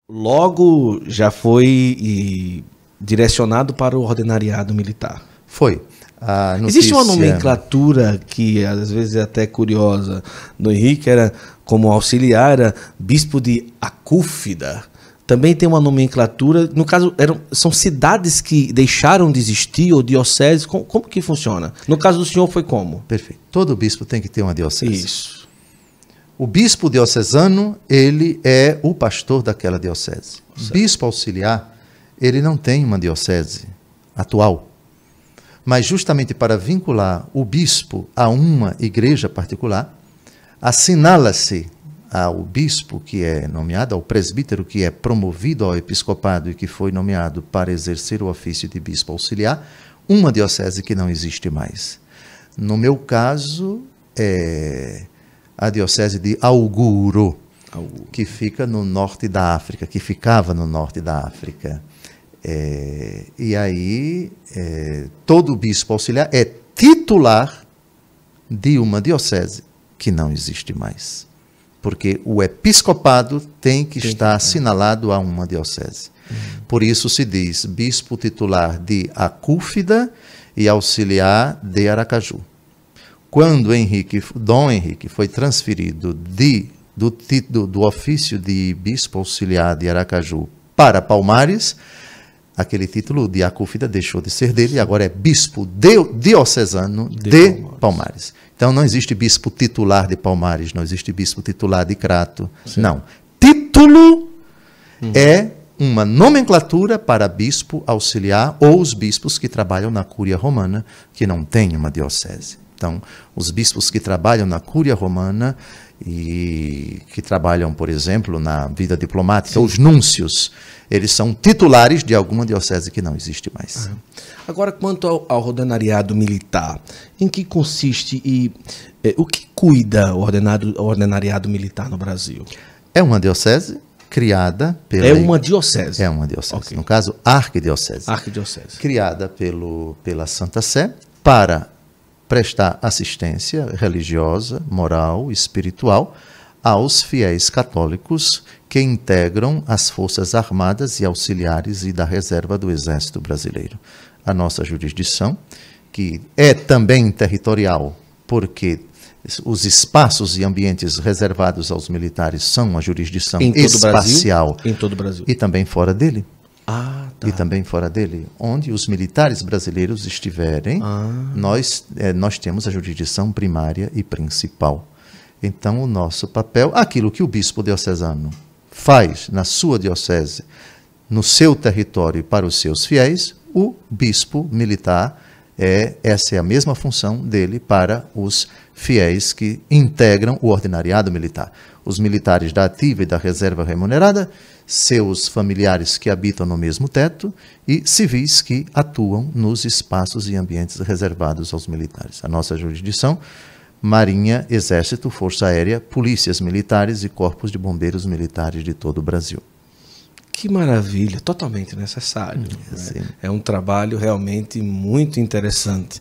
Logo já foi direcionado para o ordenariado militar. Foi. A notícia... Existe uma nomenclatura que às vezes é até curiosa. No Henrique era como auxiliar, era bispo de Acúfida. Também tem uma nomenclatura, no caso, são cidades que deixaram de existir, ou dioceses, como que funciona? No caso do senhor foi como? Perfeito. Todo bispo tem que ter uma diocese. Isso. O bispo diocesano, ele é o pastor daquela diocese. O bispo auxiliar, ele não tem uma diocese atual. Mas justamente para vincular o bispo a uma igreja particular, assinala-se ao bispo que é nomeado, ao presbítero que é promovido ao episcopado e que foi nomeado para exercer o ofício de bispo auxiliar, uma diocese que não existe mais. No meu caso, é a diocese de Auguro, que fica no norte da África, que ficava no norte da África. E aí, todo bispo auxiliar é titular de uma diocese que não existe mais. Porque o episcopado tem que estar assinalado a uma diocese. Por isso se diz bispo titular de Acúfida e auxiliar de Aracaju. Quando Dom Henrique foi transferido do ofício de bispo auxiliar de Aracaju para Palmares, aquele título de Acúfida deixou de ser dele e agora é bispo diocesano de Palmares. Então não existe bispo titular de Palmares, não existe bispo titular de Crato. Sim. Não. Título é uma nomenclatura para bispo auxiliar ou os bispos que trabalham na Cúria Romana, que não tem uma diocese. Então, os bispos que trabalham na Cúria Romana e que trabalham, por exemplo, na vida diplomática, sim, os núncios, eles são titulares de alguma diocese que não existe mais. Agora, quanto ao ordenariado militar, em que consiste e o que cuida o ordenariado militar no Brasil? É uma diocese criada pela... É uma diocese? É uma diocese. Okay. No caso, arquidiocese. Arquidiocese. Criada pela Santa Sé para prestar assistência religiosa, moral, espiritual aos fiéis católicos que integram as Forças Armadas e Auxiliares e da Reserva do Exército Brasileiro. A nossa jurisdição, que é também territorial, porque os espaços e ambientes reservados aos militares são uma jurisdição espacial. Em todo o Brasil. E também fora dele. Ah, tá. E também fora dele, onde os militares brasileiros estiverem, nós temos a jurisdição primária e principal. Então, o nosso papel, aquilo que o bispo diocesano faz na sua diocese, no seu território para os seus fiéis, o bispo militar, essa é a mesma função dele para os fiéis que integram o ordinariado militar. Os militares da ativa e da reserva remunerada, seus familiares que habitam no mesmo teto e civis que atuam nos espaços e ambientes reservados aos militares. A nossa jurisdição, Marinha, Exército, Força Aérea, Polícias Militares e Corpos de Bombeiros Militares de todo o Brasil. Que maravilha, totalmente necessário. Né? É um trabalho realmente muito interessante.